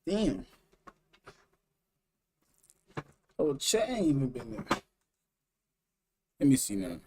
Damn. Oh, chat ain't even been there. Let me see now.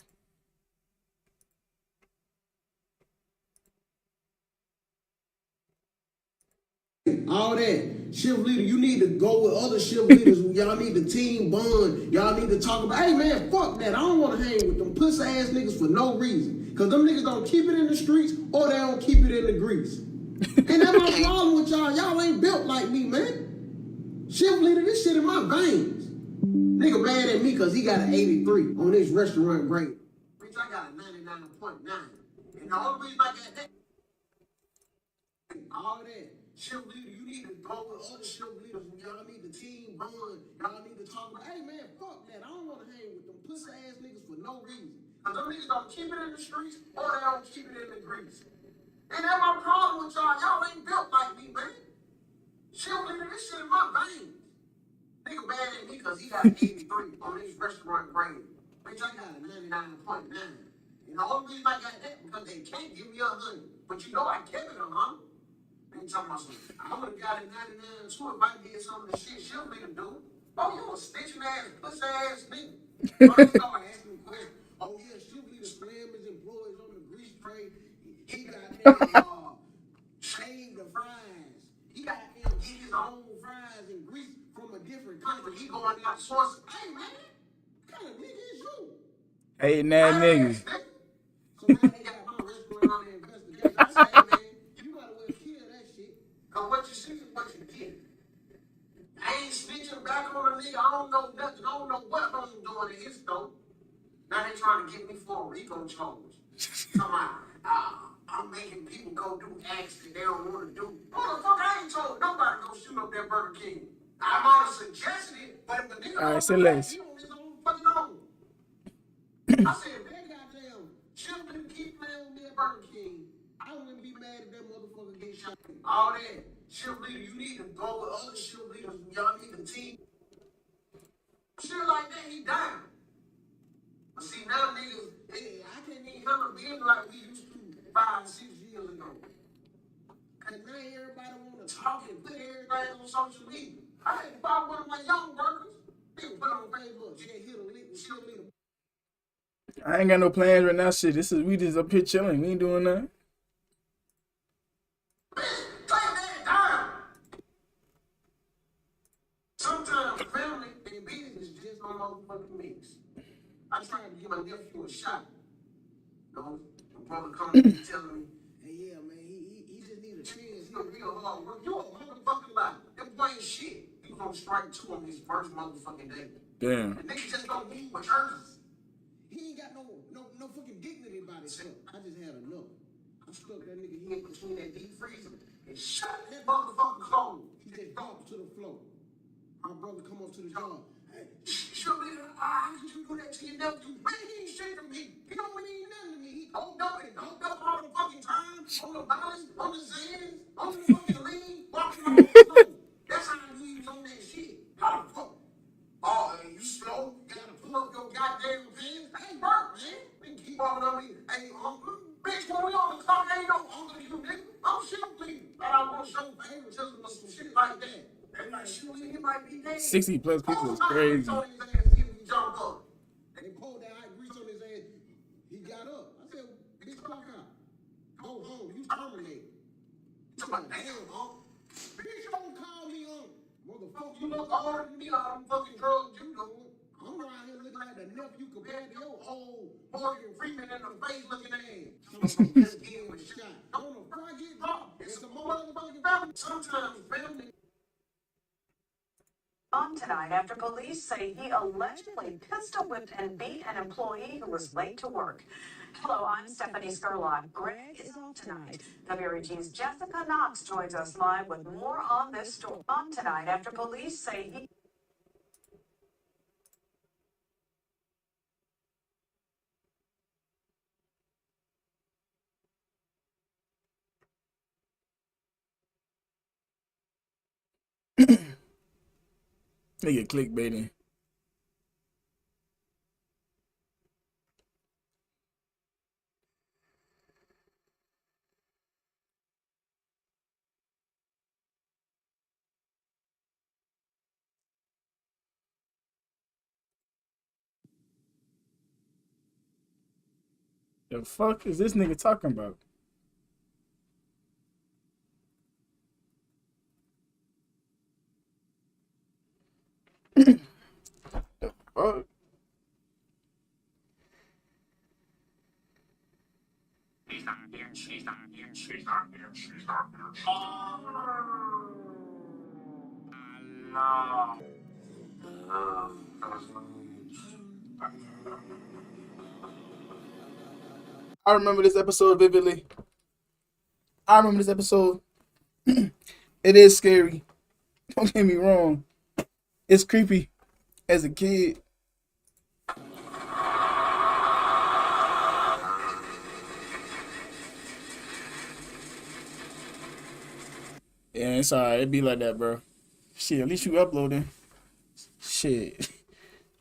All that shift leader, you need to go with other shift leaders. Y'all need the team bond. Y'all need to talk about. Hey man, fuck that. I don't want to hang with them pussy ass niggas for no reason. Cause them niggas don't keep it in the streets or they don't keep it in the grease. And that's my problem with y'all. Y'all ain't built like me, man. Shift leader, this shit in my veins. Nigga mad at me cause he got an 83 on his restaurant grade. Bitch, I got a 99.9. And the only reason I got that. All that. Shift leader, you need to go with other shift leaders. Y'all need the team bond. Y'all need to talk about, hey man, fuck that. I don't want to hang with them pussy ass niggas for no reason. Cause them niggas don't keep it in the streets or they don't keep it in the grease. And that's my problem with y'all. Y'all ain't built like me, man. Shift leader, this shit in my veins. Nigga mad at me cause he got an 83 on his restaurant grade. Bitch, I got a 99.9. And the only reason I got that because they can't give me 100. But you know I kept it 100. They talking about something. I would have got a 99 too if I did some of the shit she'll make him do. Oh, you a snitching ass, pussy ass nigga. I start asking questions. Oh, yeah, she'll be the slam his employees on the grease tray. He got them shave the fries. He got them get his own fries and grease from a different country. He going out sourcing. Hey, man, what kind of nigga is you? Hating that niggas. So now they got my restaurant on the investigation. I say, hey, man, you might as well kill that shit. Cause what you see is what you get. I ain't snitching back on a nigga. I don't know nothing. I don't know what I'm doing in his store. Now they trying to get me for a RICO charge. I'm making people go do acts that they don't want to do. Motherfucker, I ain't told nobody to go shoot up that Burger King. I might have suggested it, but if the nigga All right, don't say do that, less. he on his own fucking own. I said, man, goddamn, children keep playing with me at Burger King. I wouldn't be mad if that motherfucker get shot. All that. Shift leader, you need to go with other shift leaders. Y'all need the team. Shit like that, he down. But see, now niggas, hey, I can't even handle being like we used to 5, 6 years ago. Cause now everybody want to talk and put everybody on social media. I had to buy one of my young workers. They would put on Facebook, yeah, hit a link and shift leader. I ain't got no plans right now. Shit, we just up here chilling. We ain't doing nothing. Sometimes family and business just don't motherfucking mix. I tried to give my nephew a shot. You know, my brother coming to me telling me, hey, yeah, man, he just need a chance. He a real hard worker. You a motherfucking lie. Them boy ain't shit. He was on strike 2 on his first motherfucking day. Damn. The nigga just don't move with urgency. He ain't got no fucking dignity about himself. I just had enough. I stuck that nigga head between that deep freezer and shut that motherfucker cold. He just dropped to the floor. My brother come up to the job. Hey, show me how did you do that to your nephew? Man, he ain't shit to me. He don't mean nothing to me. He doped up and doped up all the fucking time. On the balance, on the Zans, on the fucking lean, walking on the floor. That's how he was on that shit. How the fuck? Oh, you slow? You gotta pull up your goddamn pants? Hey, Bert, man. They keep walking on me. Hey, uncle. Bitch, when we on the clock, ain't no uncle to you, nigga. I'm shit please. But I want to show favoritism or some shit like that. And like, shit, he might be dead. 60 plus people is crazy. And he pulled that hot grease on his ass. He got up. I said, bitch, clock out. Go home. You terminated. He's like, damn, uncle. Bitch, don't call me uncle. Motherfucker, you look harder than me all them fucking drugs you doing. I'm around here looking like the nephew compared to your old Morgan Freeman in the face looking ass. Just getting with shot. Don't know if I get dropped. It's a motherfucking family. Sometimes family. On tonight after police say he allegedly pistol whipped and beat an employee who was late to work. Hello, I'm Stephanie Skurlock. Greg is on tonight. WREG's Jessica Knox joins us live with more on this story. On tonight after police say he Nigga clickbaiting. The fuck is this nigga talking about? The fuck? She's not here. She's not here. She's not here. She's not here. No. I remember this episode vividly. I remember this episode. It is scary. Don't get me wrong. It's creepy as a kid. Yeah, it's alright. It be like that, bro. Shit, at least you uploading. Shit.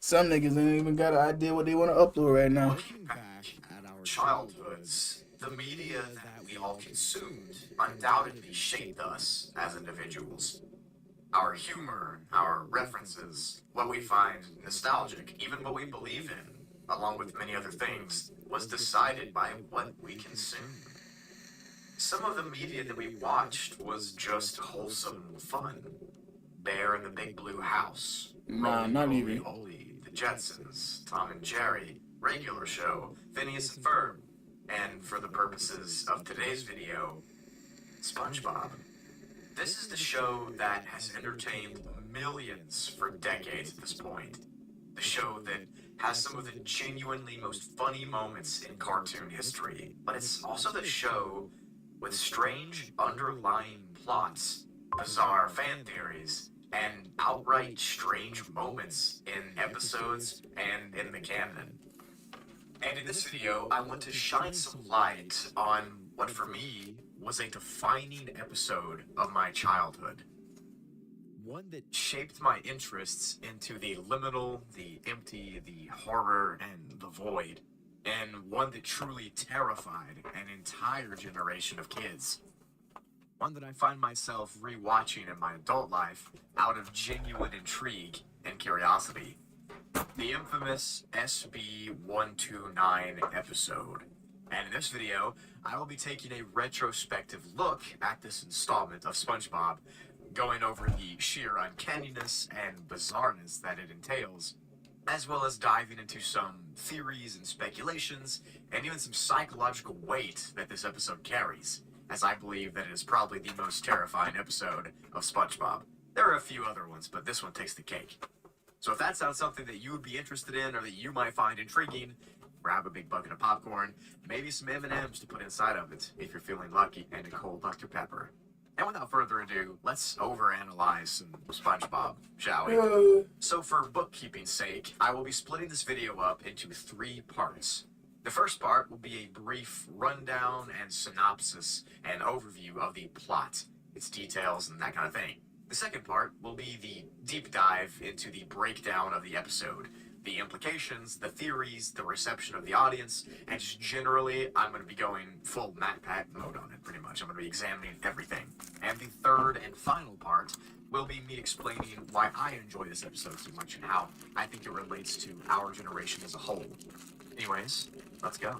Some niggas ain't even got an idea what they want to upload right now. Looking back at our childhoods, the media that we all consumed undoubtedly shaped us as individuals. Our humor, our references, what we find nostalgic, even what we believe in, along with many other things, was decided by what we consumed. Some of the media that we watched was just wholesome fun. Bear in the Big Blue House, Nah, Roly not Poly even. Oly, The Jetsons, Tom and Jerry, Regular Show, Phineas and Ferb, and for the purposes of today's video, SpongeBob. This is the show that has entertained millions for decades at this point. The show that has some of the genuinely most funny moments in cartoon history, but it's also the show with strange underlying plots, bizarre fan theories, and outright strange moments in episodes and in the canon. And in this video, I want to shine some light on what for me was a defining episode of my childhood. One that shaped my interests into the liminal, the empty, the horror, and the void. And one that truly terrified an entire generation of kids. One that I find myself rewatching in my adult life out of genuine intrigue and curiosity. The infamous SB129 episode. And in this video, I will be taking a retrospective look at this installment of SpongeBob, going over the sheer uncanniness and bizarreness that it entails, as well as diving into some theories and speculations, and even some psychological weight that this episode carries, as I believe that it is probably the most terrifying episode of SpongeBob. There are a few other ones, but this one takes the cake. So if that sounds something that you would be interested in or that you might find intriguing, grab a big bucket of popcorn, maybe some M&Ms to put inside of it if you're feeling lucky, and a cold Dr. Pepper. And without further ado, let's overanalyze some SpongeBob, shall we? So for bookkeeping's sake, I will be splitting this video up into 3 parts. The first part will be a brief rundown and synopsis and overview of the plot, its details, and that kind of thing. The second part will be the deep dive into the breakdown of the episode, the implications, the theories, the reception of the audience, and just generally, I'm going to be going full MatPat mode on it, pretty much. I'm going to be examining everything. And the third and final part will be me explaining why I enjoy this episode so much and how I think it relates to our generation as a whole. Anyways, let's go.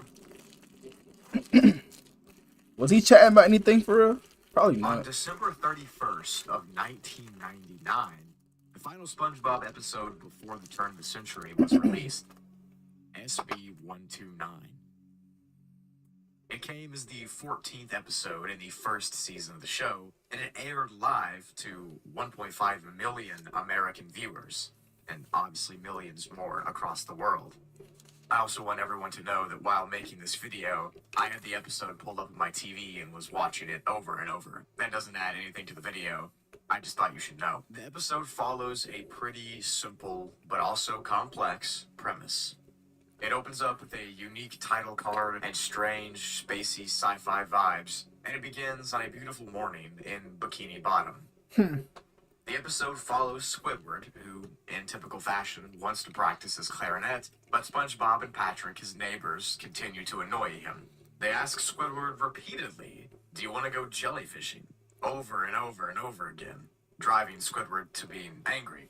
Was he chatting about anything for real? Probably On not. December 31st of 1999, the final SpongeBob episode before the turn of the century was released, SB129. It came as the 14th episode in the first season of the show, and it aired live to 1.5 million American viewers, and obviously millions more across the world. I also want everyone to know that while making this video, I had the episode pulled up on my TV and was watching it over and over. That doesn't add anything to the video. I just thought you should know. The episode follows a pretty simple, but also complex premise. It opens up with a unique title card and strange, spacey sci-fi vibes, and it begins on a beautiful morning in Bikini Bottom. The episode follows Squidward, who, in typical fashion, wants to practice his clarinet, but SpongeBob and Patrick, his neighbors, continue to annoy him. They ask Squidward repeatedly, "Do you want to go jellyfishing?" over and over and over again, driving Squidward to being angry.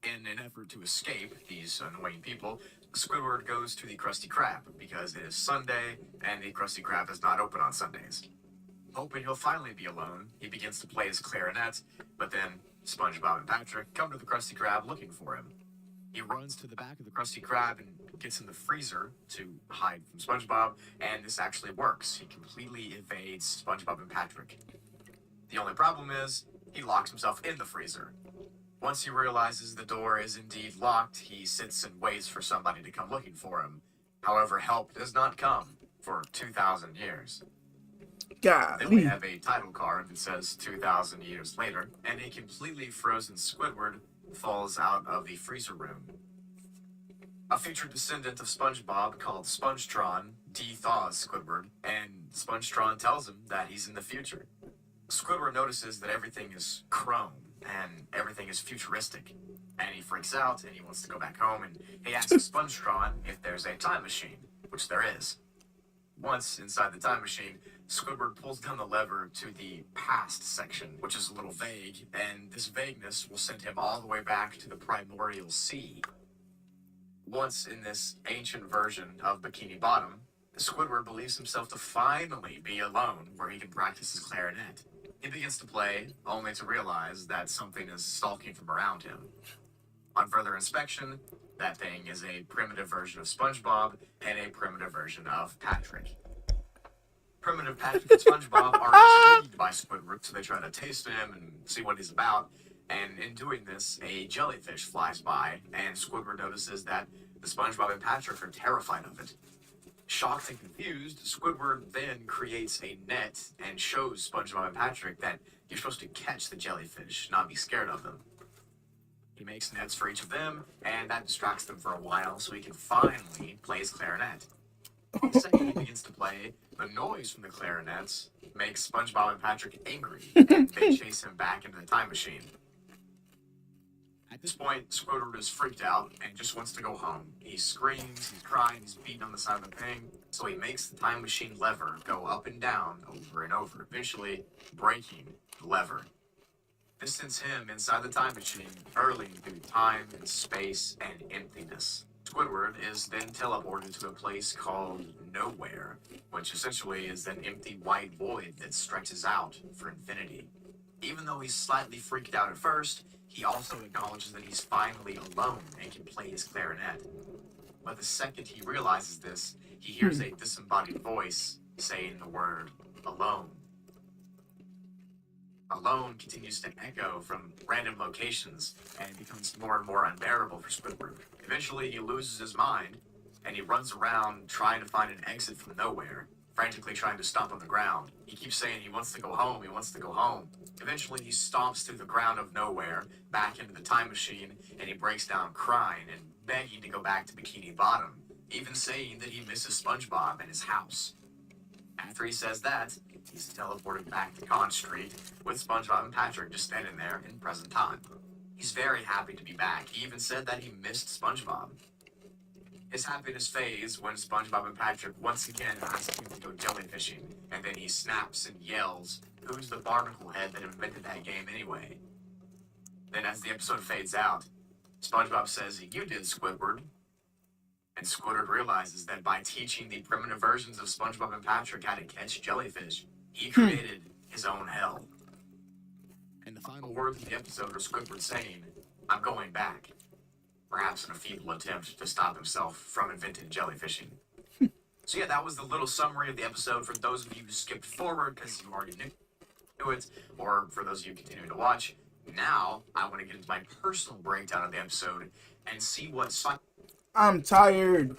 In an effort to escape these annoying people, Squidward goes to the Krusty Krab because it is Sunday and the Krusty Krab is not open on Sundays. Hoping he'll finally be alone, he begins to play his clarinet, but then SpongeBob and Patrick come to the Krusty Krab looking for him. He runs to the back of the Krusty Krab and gets in the freezer to hide from SpongeBob, and this actually works. He completely evades SpongeBob and Patrick. The only problem is, he locks himself in the freezer. Once he realizes the door is indeed locked, he sits and waits for somebody to come looking for him. However, help does not come for 2,000 years. Then we God. have a title card that says 2,000 years later, and a completely frozen Squidward falls out of the freezer room. A future descendant of SpongeBob called Spongetron de-thaws Squidward, and Spongetron tells him that he's in the future. Squidward notices that everything is chrome and everything is futuristic, and he freaks out and he wants to go back home, and he asks Spongetron if there's a time machine, which there is. Once inside the time machine, Squidward pulls down the lever to the past section, which is a little vague, and this vagueness will send him all the way back to the primordial sea. Once in this ancient version of Bikini Bottom, Squidward believes himself to finally be alone where he can practice his clarinet. He begins to play, only to realize that something is stalking from around him. On further inspection, that thing is a primitive version of SpongeBob and a primitive version of Patrick. Primitive Patrick and SpongeBob are intrigued by Squidward, so they try to taste him and see what he's about. And in doing this, a jellyfish flies by, and Squidward notices that the SpongeBob and Patrick are terrified of it. Shocked and confused, Squidward then creates a net and shows SpongeBob and Patrick that you're supposed to catch the jellyfish, not be scared of them. He makes nets for each of them, and that distracts them for a while so he can finally play his clarinet. The second he begins to play, the noise from the clarinets makes SpongeBob and Patrick angry, and they chase him back into the time machine. At this point, Squidward is freaked out and just wants to go home. He screams, he's crying, he's beating on the side of the thing, so he makes the time machine lever go up and down over and over, eventually breaking the lever. This sends him inside the time machine, hurling through time and space and emptiness. Squidward is then teleported to a place called Nowhere, which essentially is an empty white void that stretches out for infinity. Even though he's slightly freaked out at first, he also acknowledges that he's finally alone and can play his clarinet. But the second he realizes this, he hears a disembodied voice saying the word alone. Alone continues to echo from random locations and becomes more and more unbearable for Squidward. Eventually, he loses his mind and he runs around trying to find an exit from Nowhere, frantically trying to stomp on the ground. He keeps saying he wants to go home, he wants to go home. Eventually, he stomps through the ground of Nowhere, back into the time machine, and he breaks down crying and begging to go back to Bikini Bottom, even saying that he misses SpongeBob and his house. After he says that, he's teleported back to Con Street, with SpongeBob and Patrick just standing there in present time. He's very happy to be back. He even said that he missed SpongeBob. His happiness fades when SpongeBob and Patrick once again ask him to go jellyfishing, and then he snaps and yells, "Who's the barnacle head that invented that game anyway?" Then as the episode fades out, SpongeBob says, "You did, Squidward." And Squidward realizes that by teaching the primitive versions of SpongeBob and Patrick how to catch jellyfish, he created his own hell. And the final words of the episode are Squidward saying, "I'm going back," perhaps in a feeble attempt to stop himself from inventing jellyfishing. So yeah, that was the little summary of the episode for those of you who skipped forward because you already knew it, or for those of you continuing to watch. Now, I want to get into my personal breakdown of the episode and see what I'm tired.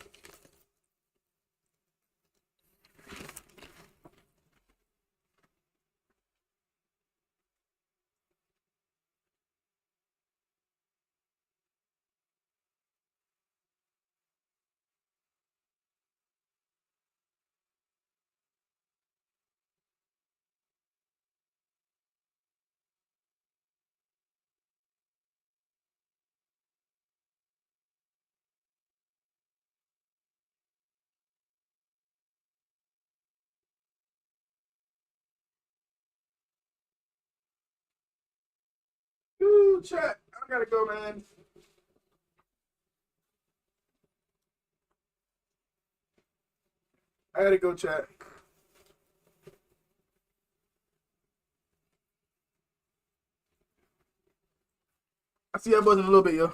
Ooh, chat. I gotta go, man. I gotta go, chat. I see y'all boys in a little bit, yo.